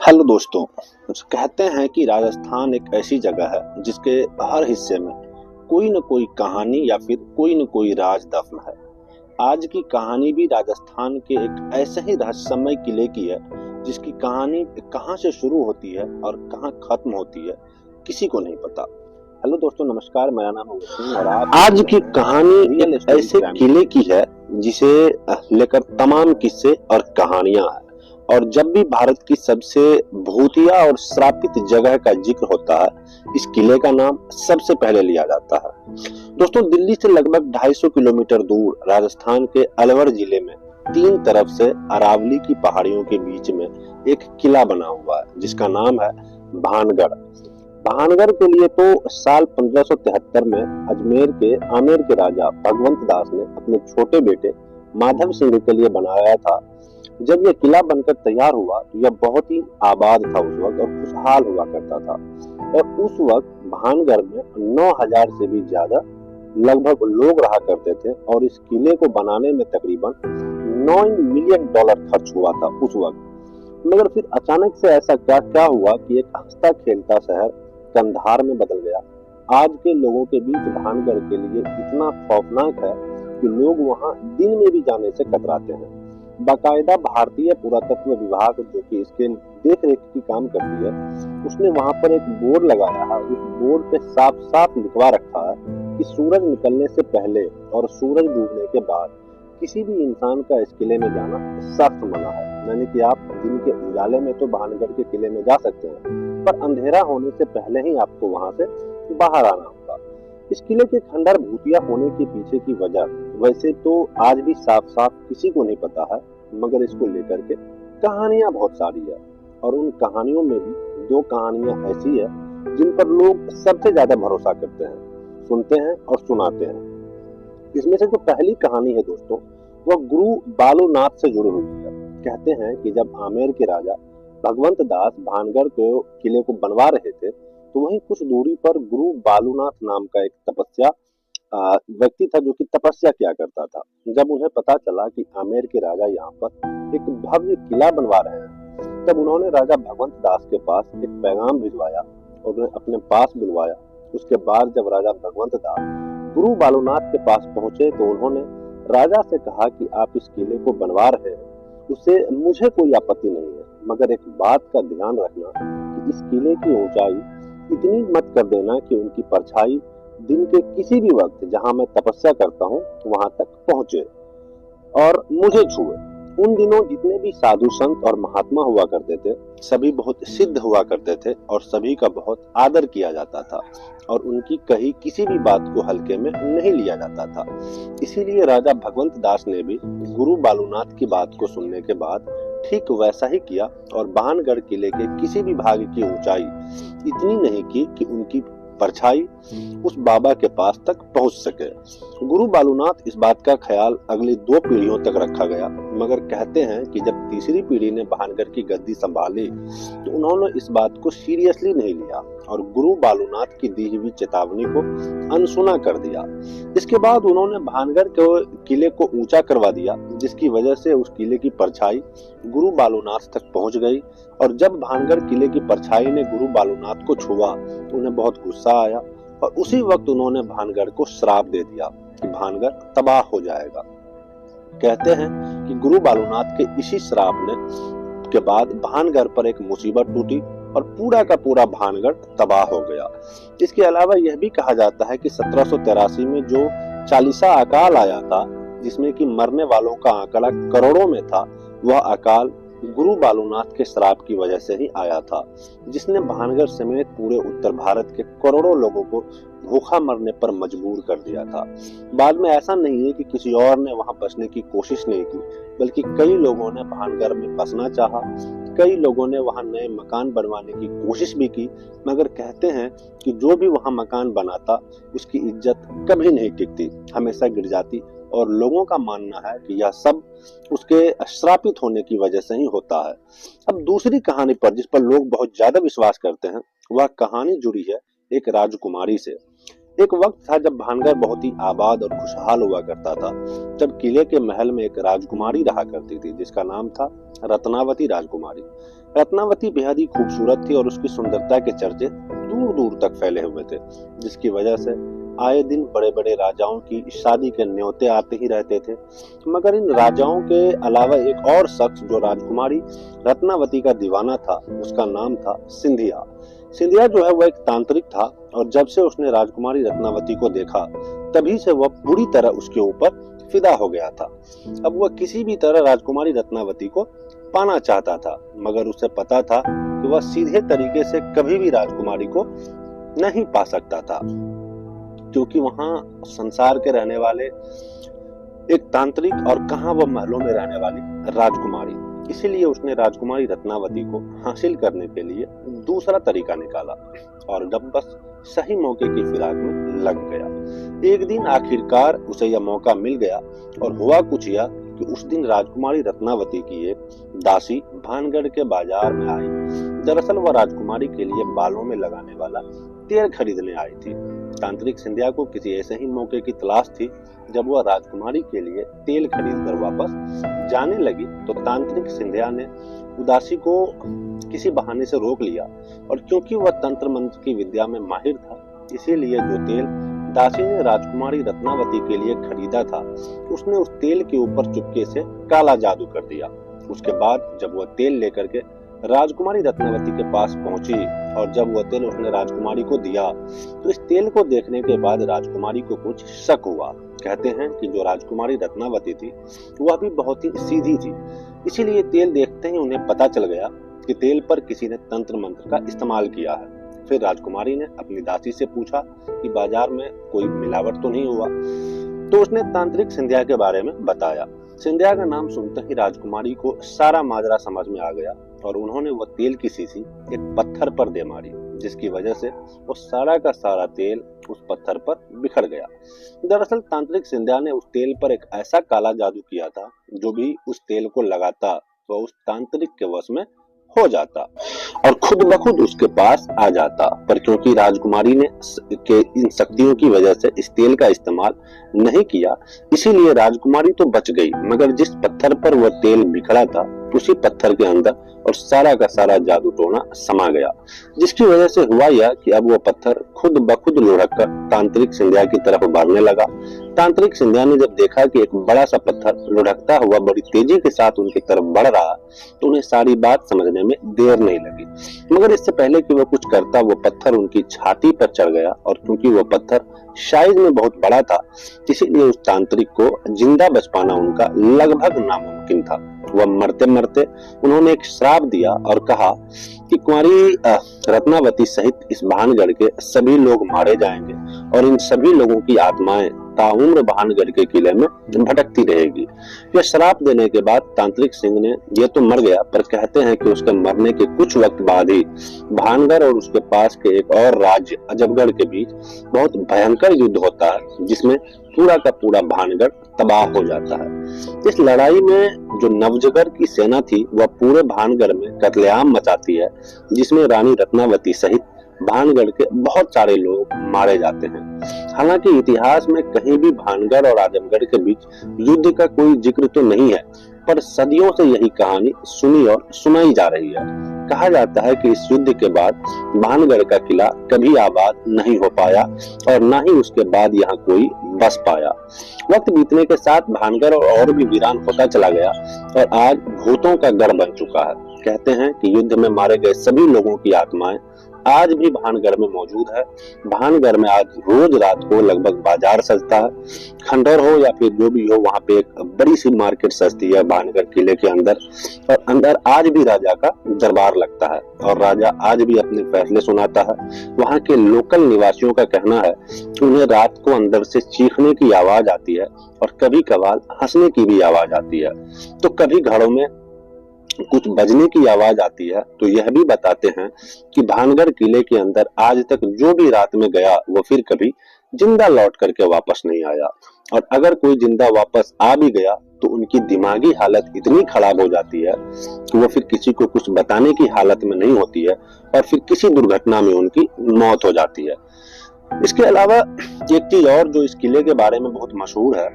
Hello दोस्तों। कहते हैं कि राजस्थान एक ऐसी जगह है जिसके हर हिस्से में कोई न कोई कहानी या फिर कोई न कोई राज दफन है। आज की कहानी भी राजस्थान के एक ऐसे ही रहस्यमय किले की है जिसकी कहानी कहां से शुरू होती है और कहां खत्म होती है, किसी को नहीं पता। हेलो दोस्तों, नमस्कार। मेरा नाम है वसीम और आप आज की कहानी एक ऐसे किले की है जिसे लेकर तमाम किस्से और कहानियां हैं। और जब भी भारत की सबसे भूतिया और श्रापित जगह का जिक्र होता है, इस किले का नाम सबसे पहले लिया जाता है। दोस्तों, दिल्ली से लगभग 250 किलोमीटर दूर राजस्थान के अलवर जिले में तीन तरफ से अरावली की पहाड़ियों के बीच में एक किला बना हुआ है जिसका नाम है भानगढ़। भानगढ़ के लिए तो साल 1573 में अजमेर के आमेर के राजा भगवंत दास ने अपने छोटे बेटे माधव सिंह के लिए बनाया था। जब यह किला बनकर तैयार हुआ तो यह बहुत ही आबाद था उस वक्त और खुशहाल हुआ करता था। और उस वक्त भानगढ़ में 9000 से भी ज्यादा लगभग लोग रहा करते थे और इस किले को बनाने में तकरीबन $9 मिलियन खर्च हुआ था उस वक्त। मगर फिर अचानक से ऐसा क्या क्या हुआ कि एक हंसता खेलता शहर कंधार में बदल गया। आज के लोगों के बीच भानगढ़ के लिए इतना खौफनाक है कि लोग वहां दिन में भी जाने से कतराते हैं। बाकायदा भारतीय पुरातत्व विभाग, जो कि इसके देख रेख की काम करती है, उसने वहां पर एक बोर्ड लगाया है। उस बोर्ड पे साफ साफ लिखवा रखा है कि सूरज निकलने से पहले और सूरज डूबने के बाद किसी भी इंसान का इस किले में जाना सख्त मना है। यानी कि आप दिन के उजाले में तो भानगढ़ के किले में जा सकते हैं, पर अंधेरा होने से पहले ही आपको वहां से बाहर आना होगा। इस किले के खंडर भूतिया होने के पीछे की वजह वैसे तो आज भी साफ साफ किसी को नहीं पता है, मगर इसको लेकर के कहानियां बहुत सारी है। और उन कहानियों में भी दो कहानियां ऐसी है जिन पर लोग सबसे ज्यादा भरोसा करते हैं, सुनते हैं और सुनाते हैं। इसमें से जो पहली कहानी है दोस्तों, वह गुरु बालूनाथ से जुड़ी हुई है। कहते हैं कि जब आमेर के राजा भगवंत दास भानगढ़ के किले को बनवा रहे थे, तो वहीं कुछ दूरी पर गुरु बालूनाथ नाम का एक तपस्या व्यक्ति था जो कि तपस्या किया करता था। जब उन्हें पता चला कि आमेर के राजा यहाँ पर एक भव्य किला बनवा रहे हैं, तब उन्होंने राजा भगवंत दास के पास एक पैगाम भिजवाया और उन्हें अपने पास बुलवाया। उसके बाद जब राजा भगवंत दास गुरु बालूनाथ के पास पहुंचे तो उन्होंने राजा से कहा कि आप इस किले को बनवा रहे हैं, उससे मुझे कोई आपत्ति नहीं है, मगर एक बात का ध्यान रखना कि इस किले की ऊंचाई इतनी मत कर देना कि उनकी परछाई दिन के किसी भी वक्त जहां मैं तपस्या करता हूं वहां तक पहुंचे और मुझे छुए। उन दिनों जितने भी साधु संत और महात्मा हुआ करते थे, सभी बहुत सिद्ध हुआ करते थे और सभी का बहुत आदर किया जाता था और उनकी कही किसी भी बात को हल्के में नहीं लिया जाता था। इसीलिए राजा भगवंत दास ने भी गुरु बालूनाथ की बात को सुनने के बाद ठीक वैसा ही किया और भानगढ़ किले के किसी भी भाग की ऊंचाई इतनी नहीं की कि उनकी परछाई उस बाबा के पास तक पहुंच सके। गुरु बालूनाथ इस बात का ख्याल अगली 2 पीढ़ियों तक रखा गया, मगर कहते हैं कि जब तीसरी पीढ़ी ने भानगढ़ की गद्दी संभाली तो उन्होंने इस बात को सीरियसली नहीं लिया और गुरु बालूनाथ की दी हुई चेतावनी को अनसुना कर दिया। इसके बाद उन्होंने भानगढ़ के किले को ऊंचा करवा दिया, जिसकी वजह से उस किले की परछाई गुरु बालूनाथ तक पहुंच गई। और जब भानगढ़ किले की परछाई ने गुरु बालूनाथ को छुआ तो उन्हें बहुत गुस्सा आया और उसी वक्त उन्होंने भानगढ़ को श्राप दे दिया कि भानगढ़ तबाह हो जाएगा। कहते हैं कि गुरु बालूनाथ के इसी श्राप ने के बाद भानगढ़ पर एक मुसीबत टूटी और पूरा का पूरा भानगढ़ तबाह हो गया। इसके अलावा यह भी कहा जाता है कि 1783 में जो चालीसा अकाल आया था, जिसमें कि मरने वालों का आंकड़ा करोड़ों में था, वह अकाल गुरु बालूनाथ के श्राप की वजह से ही आया था, जिसने भानगढ़ समेत पूरे उत्तर भारत के करोड़ों लोगों को भूखा मरने पर मजबूर कर दिया था। बाद में ऐसा नहीं है कि किसी और ने वहां बसने की कोशिश नहीं की, बल्कि कई लोगों ने भानगढ़ में बसना चाहा, कई लोगों ने वहां नए मकान बनवाने की कोशिश भी की, मगर कहते हैं कि जो भी वहां मकान बनाता उसकी इज्जत कभी नहीं टिकती, हमेशा गिर जाती। और लोगों का मानना है कि यह सब उसके श्रापित होने की वजह से ही होता है। अब दूसरी कहानी पर, जिस पर लोग बहुत ज्यादा विश्वास करते हैं, वह कहानी जुड़ी है एक राजकुमारी से। एक वक्त था जब भानगढ़ बहुत ही आबाद और खुशहाल हुआ करता था, जब किले के महल में एक राजकुमारी रहा करती थी जिसका नाम था रत्नावती राजकुमारी। रत्नावती बेहद ही खूबसूरत थी और उसकी सुंदरता के चर्चे दूर दूर तक फैले हुए थे, जिसकी वजह से आए दिन बड़े बड़े राजाओं की शादी के न्योते आते ही रहते थे। मगर इन राजाओं के अलावा एक और शख्स जो राजकुमारी रत्नावती का दीवाना था, उसका नाम था सिंधिया। सिंधिया जो है वह एक तांत्रिक था और जब से उसने राजकुमारी रत्नावती को देखा तभी से वह पूरी तरह उसके ऊपर फिदा हो गया था। अब वह किसी भी तरह राजकुमारी रत्नावती को पाना चाहता था, मगर उसे पता था कि वह सीधे तरीके से कभी भी राजकुमारी को नहीं पा सकता था, क्योंकि वहां संसार के रहने वाले एक तांत्रिक और कहां वह महलों में रहने वाली राजकुमारी। इसीलिए उसने राजकुमारी रत्नावती को हासिल करने के लिए दूसरा तरीका निकाला और जब बस सही मौके की फिराक में लग गया। एक दिन आखिरकार उसे यह मौका मिल गया और हुआ कुछ यह कि उस दिन राजकुमारी रत्नावती की एक दासी भानगढ़ के बाजार में आई। दरअसल वह राजकुमारी के लिए बालों में लगाने वाला तेल खरीदने आई थी। तांत्रिक सिंधिया को किसी ऐसे ही मौके की तलाश थी। जब वह राजकुमारी के लिए तेल खरीदकर वापस जाने लगी तो तांत्रिक सिंधिया ने उदासी को किसी बहाने से रोक लिया और क्योंकि वह तंत्र मंत्र की विद्या में माहिर था, इसीलिए जो तेल दासी ने राजकुमारी रत्नावती के लिए खरीदा था उसने उस तेल के ऊपर चुपके से काला जादू कर दिया। उसके बाद जब वह तेल लेकर के राजकुमारी रत्नावती के पास पहुंची और जब वह तेल उसने राजकुमारी को दिया तो इस तेल को देखने के बाद राजकुमारी को कुछ शक हुआ। कहते हैं कि जो राजकुमारी रत्नावती थी वह भी बहुत ही सीधी थी, इसीलिए तेल देखते ही उन्हें पता चल गया कि तेल पर किसी ने तंत्र मंत्र का इस्तेमाल किया है। फिर राजकुमारी ने अपनी दासी से पूछा कि बाजार में कोई मिलावट तो नहीं हुआ, तो उसने तांत्रिक सिंधिया के बारे में बताया। सिंधिया का नाम सुनते ही राजकुमारी को सारा माजरा समझ में आ गया और उन्होंने वह तेल की शीशी एक पत्थर पर दे मारी, जिसकी वजह से वो सारा का सारा तेल उस पत्थर पर बिखर गया। दरअसल तांत्रिक सिंधिया ने उस तेल पर एक ऐसा काला जादू किया था जो भी उस तेल को लगाता वह उस तांत्रिक के वश में हो जाता और खुद ब खुद उसके पास आ जाता। पर क्योंकि राजकुमारी ने के इन शक्तियों की वजह से इस तेल का इस्तेमाल नहीं किया, इसीलिए राजकुमारी तो बच गई, मगर जिस पत्थर पर वह तेल बिखरा था उसी पत्थर के अंदर और सारा का सारा जादू टोना समा गया, जिसकी वजह से हुआ यह कि अब वह पत्थर खुद ब खुद लुढ़क कर तांत्रिक सिंधिया की तरफ बढ़ने लगा। तांत्रिक सिंधिया ने जब देखा कि एक बड़ा सा पत्थर लुढ़कता हुआ बड़ी तेजी के साथ उनकी तरफ बढ़ रहा तो उन्हें सारी बात समझने में देर नहीं लगी, मगर इससे पहले कि वह कुछ करता वो पत्थर उनकी छाती पर चढ़ गया और क्योंकि वह पत्थर साइज में बहुत बड़ा था इसीलिए उस तांत्रिक को जिंदा बच पाना उनका लगभग नामुमकिन था। वह मरते मरते उन्होंने एक श्राप दिया और कहा कि कुंवारी रत्नावती सहित इस भानगढ़ के सभी लोग मारे जाएंगे और इन सभी लोगों की आत्माएं ताउम्र भानगढ़ के किले में भटकती रहेगी। यह श्राप देने के बाद तांत्रिक सिंह ने ये तो मर गया, पर कहते हैं कि उसके मरने के कुछ वक्त बाद ही भानगढ़ और उसके पास के एक और राज्य अजबगढ़ के बीच बहुत भयंकर युद्ध होता है, जिसमें पूरा का पूरा भानगढ़ तबाह हो जाता है। इस लड़ाई में जो नवजगढ़ की सेना थी वह पूरे भानगढ़ में कत्लेआम मचाती है, जिसमें रानी रत्नावती सहित भानगढ़ के बहुत सारे लोग मारे जाते हैं। हालांकि इतिहास में कहीं भी भानगढ़ और आजमगढ़ के बीच युद्ध का कोई जिक्र तो नहीं है, पर सदियों से यही कहानी सुनी और सुनाई जा रही है। कहा जाता है कि इस युद्ध के बाद भानगढ़ का किला कभी आबाद नहीं हो पाया और न ही उसके बाद यहाँ कोई बस पाया। वक्त बीतने के साथ भानगढ़ और भी वीरान होता चला गया और आज भूतों का गढ़ बन चुका है। कहते हैं कि युद्ध में मारे गए सभी लोगों की आत्माएं आज भी भानगढ़ में मौजूद है। भानगढ़ में आज रोज रात को लगभग बाजार सजता है। खंडर हो या फिर जो भी हो, वहाँ पे एक बड़ी सी मार्केट सजती है भानगढ़ किले के अंदर, और अंदर आज भी राजा का दरबार लगता है और राजा आज भी अपने फैसले सुनाता है। वहाँ के लोकल निवासियों का कहना है कि उन्हें रात को अंदर से चीखने की आवाज आती है और कभी कभार हंसने की भी आवाज आती है, तो कभी घरों में कुछ बजने की आवाज आती है। तो यह भी बताते हैं कि भानगढ़ किले के अंदर आज तक जो भी रात में गया वो फिर कभी जिंदा लौट करके वापस नहीं आया, और अगर कोई जिंदा वापस आ भी गया तो उनकी दिमागी हालत इतनी खराब हो जाती है कि वो फिर किसी को कुछ बताने की हालत में नहीं होती है और फिर किसी दुर्घटना में उनकी मौत हो जाती है। इसके अलावा एक चीज और जो इस किले के बारे में बहुत मशहूर है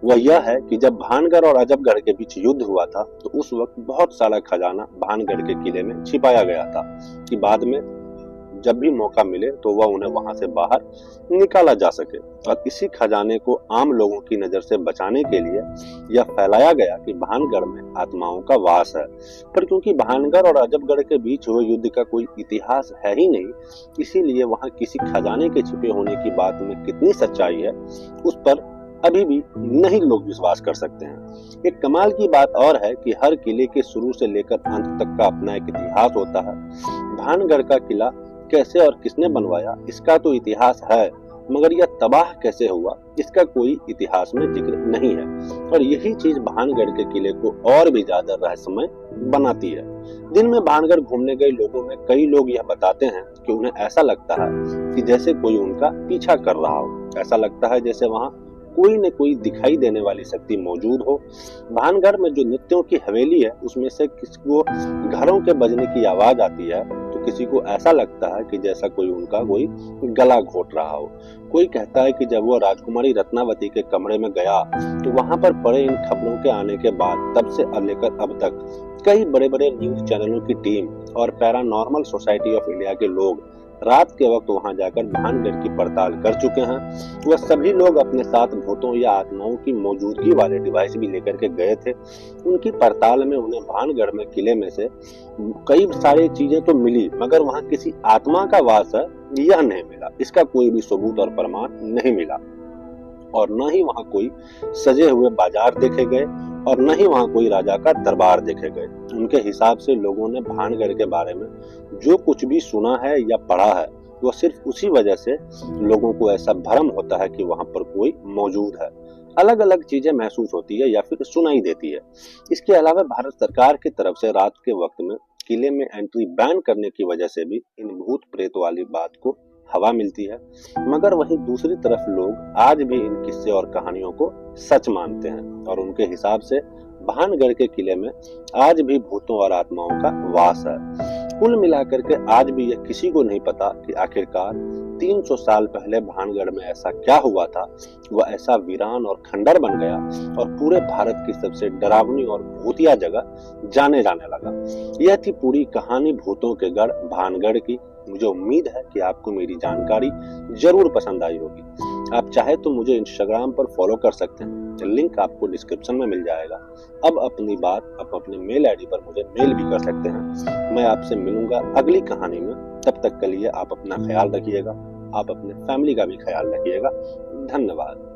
वह यह है कि जब भानगढ़ और अजबगढ़ के बीच युद्ध हुआ था तो उस वक्त बहुत सारा खजाना भानगढ़ के किले में छिपाया गया था कि बाद में जब भी मौका मिले तो वह उन्हें वहां से बाहर निकाला जा सके। और इसी खजाने को आम लोगों की नजर से बचाने के लिए यह फैलाया गया कि भानगढ़ में आत्माओं का वास है। पर क्योंकि भानगढ़ और अजबगढ़ के बीच हुए युद्ध का कोई इतिहास है ही नहीं, इसीलिए वहां किसी खजाने के छिपे होने की बात में कितनी सच्चाई है उस पर अभी भी नहीं लोग विश्वास कर सकते हैं। एक कमाल की बात और है कि हर किले के शुरू से लेकर अंत तक का अपना एक इतिहास होता है। भानगढ़ का किला कैसे और किसने बनवाया इसका तो इतिहास है, मगर यह तबाह कैसे हुआ इसका कोई इतिहास में जिक्र नहीं है। और यही चीज भानगढ़ के किले को और भी ज्यादा रहस्यमय बनाती है। दिन में भानगढ़ घूमने गए लोगों में कई लोग यह बताते हैं कि उन्हें ऐसा लगता है कि जैसे कोई उनका पीछा कर रहा हो। ऐसा लगता है जैसे वहां कोई न कोई दिखाई देने वाली शक्ति मौजूद हो। भानगढ़ में जो नित्यों की हवेली है उसमें से किसी को घरों के बजने की आवाज आती है तो किसी को ऐसा लगता है कि जैसा कोई उनका कोई गला घोट रहा हो। कोई कहता है कि जब वो राजकुमारी रत्नावती के कमरे में गया तो वहां पर पड़े इन खबरों के आने के बाद तब से लेकर अब तक कई बड़े बड़े न्यूज चैनलों की टीम और पैरानॉर्मल सोसाइटी ऑफ इंडिया के लोग रात के वक्त वहां जाकर भानगढ़ की पड़ताल कर चुके हैं। वह सभी लोग अपने साथ भूतों या आत्माओं की मौजूदगी वाले डिवाइस भी लेकर के गए थे। उनकी पड़ताल में उन्हें भानगढ़ में किले में से कई सारी चीजें तो मिली, मगर वहां किसी आत्मा का वास है यह नहीं मिला। इसका कोई भी सबूत और प्रमाण नहीं मिला। और न ही वहां कोई सजे हुए बाजार देखे गए और न ही वहां कोई राजा का दरबार देखे गए। उनके हिसाब से लोगों ने भानगढ़ के बारे में जो कुछ भी सुना है या पढ़ा है वो सिर्फ उसी वजह से लोगों को ऐसा भ्रम होता है कि वहां पर कोई मौजूद है। अलग अलग चीजें महसूस होती है या फिर सुनाई देती है। इसके अलावा भारत सरकार की तरफ से रात के वक्त में किले में एंट्री बैन करने की वजह से भी इन भूत प्रेत वाली बात को हवा मिलती है। मगर वहीं दूसरी तरफ लोग आज भी इन किस्से और कहानियों को सच मानते हैं और उनके हिसाब से भानगढ़ के किले में आज भी भूतों और आत्माओं का वास है। कुल मिलाकर के आज भी यह किसी को नहीं पता कि आखिरकार 300 साल पहले भानगढ़ में ऐसा क्या हुआ था वह ऐसा वीरान और खंडर बन गया और पूरे भारत की सबसे डरावनी और भूतिया जगह जाने जाने लगा। यह थी पूरी कहानी भूतों के गढ़ भानगढ़ की। मुझे उम्मीद है कि आपको मेरी जानकारी जरूर पसंद आई होगी। आप चाहे तो मुझे इंस्टाग्राम पर फॉलो कर सकते हैं, लिंक आपको डिस्क्रिप्शन में मिल जाएगा। अब अपनी बात आप अपने मेल आईडी पर मुझे मेल भी कर सकते हैं। मैं आपसे मिलूंगा अगली कहानी में। तब तक के लिए आप अपना ख्याल रखिएगा, आप अपने फैमिली का भी ख्याल रखिएगा। धन्यवाद।